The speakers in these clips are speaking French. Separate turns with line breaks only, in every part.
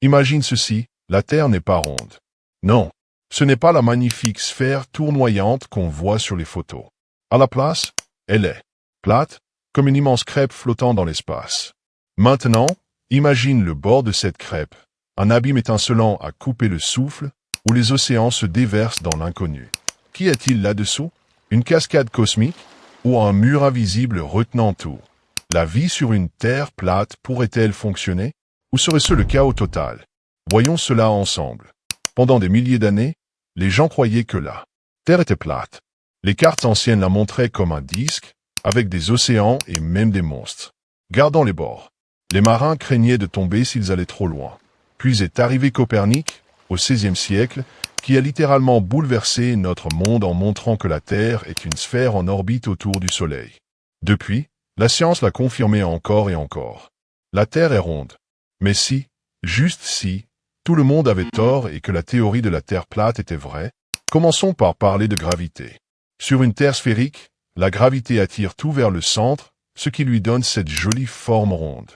Imagine ceci, la Terre n'est pas ronde. Non, ce n'est pas la magnifique sphère tournoyante qu'on voit sur les photos. À la place, elle est plate, comme une immense crêpe flottant dans l'espace. Maintenant, imagine le bord de cette crêpe, un abîme étincelant à couper le souffle, où les océans se déversent dans l'inconnu. Qu'y a-t-il là-dessous? Une cascade cosmique ou un mur invisible retenant tout? La vie sur une Terre plate pourrait-elle fonctionner? Ou serait-ce le chaos total? Voyons cela ensemble. Pendant des milliers d'années, les gens croyaient que la Terre était plate. Les cartes anciennes la montraient comme un disque, avec des océans et même des monstres gardant les bords. Les marins craignaient de tomber s'ils allaient trop loin. Puis est arrivé Copernic, au XVIe siècle, qui a littéralement bouleversé notre monde en montrant que la Terre est une sphère en orbite autour du Soleil. Depuis, la science l'a confirmé encore et encore. La Terre est ronde. Mais si, juste si, tout le monde avait tort et que la théorie de la Terre plate était vraie, commençons par parler de gravité. Sur une Terre sphérique, la gravité attire tout vers le centre, ce qui lui donne cette jolie forme ronde.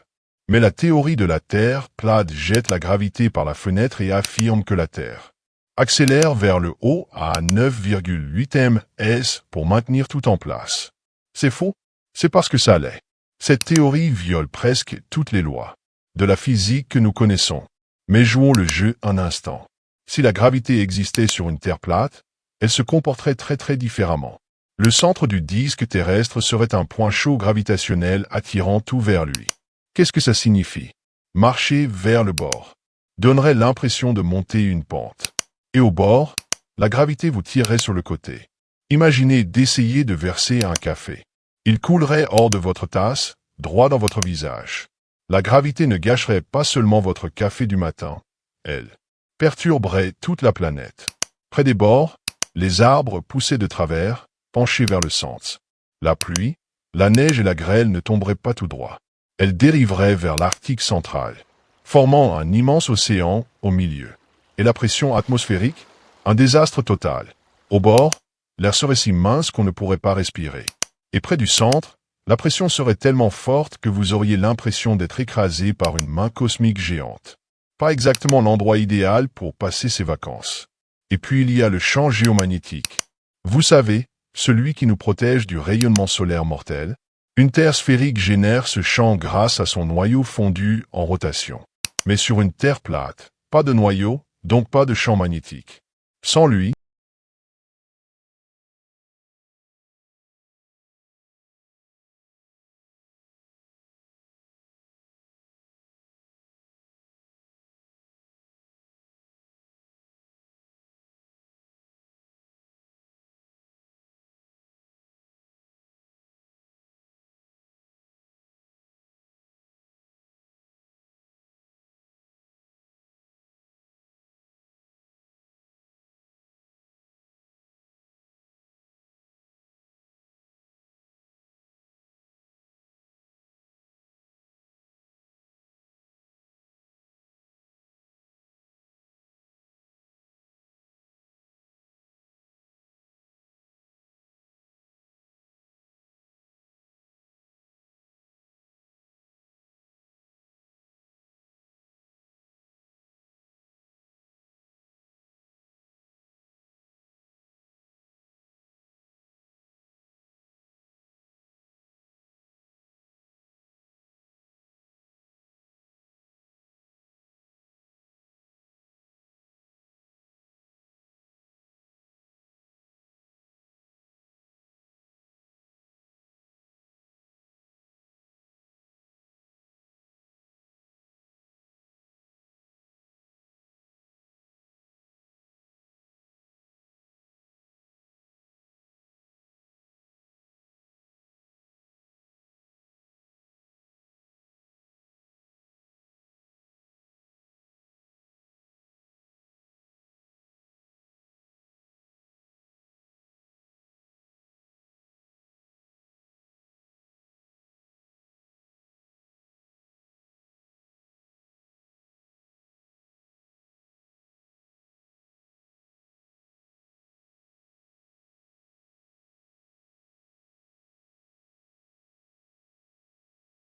Mais la théorie de la Terre plate jette la gravité par la fenêtre et affirme que la Terre accélère vers le haut à 9,8 ms pour maintenir tout en place. C'est faux, c'est parce que ça l'est. Cette théorie viole presque toutes les lois de la physique que nous connaissons. Mais jouons le jeu un instant. Si la gravité existait sur une Terre plate, elle se comporterait très différemment. Le centre du disque terrestre serait un point chaud gravitationnel attirant tout vers lui. Qu'est-ce que ça signifie? Marcher vers le bord donnerait l'impression de monter une pente. Et au bord, la gravité vous tirerait sur le côté. Imaginez d'essayer de verser un café. Il coulerait hors de votre tasse, droit dans votre visage. La gravité ne gâcherait pas seulement votre café du matin, elle perturberait toute la planète. Près des bords, les arbres poussaient de travers, penchés vers le centre. La pluie, la neige et la grêle ne tomberaient pas tout droit. Elles dériveraient vers l'Arctique central, formant un immense océan au milieu. Et la pression atmosphérique? Un désastre total. Au bord, l'air serait si mince qu'on ne pourrait pas respirer. Et près du centre, la pression serait tellement forte que vous auriez l'impression d'être écrasé par une main cosmique géante. Pas exactement l'endroit idéal pour passer ses vacances. Et puis il y a le champ géomagnétique. Vous savez, celui qui nous protège du rayonnement solaire mortel. Une Terre sphérique génère ce champ grâce à son noyau fondu en rotation. Mais sur une Terre plate, pas de noyau, donc pas de champ magnétique. Sans lui,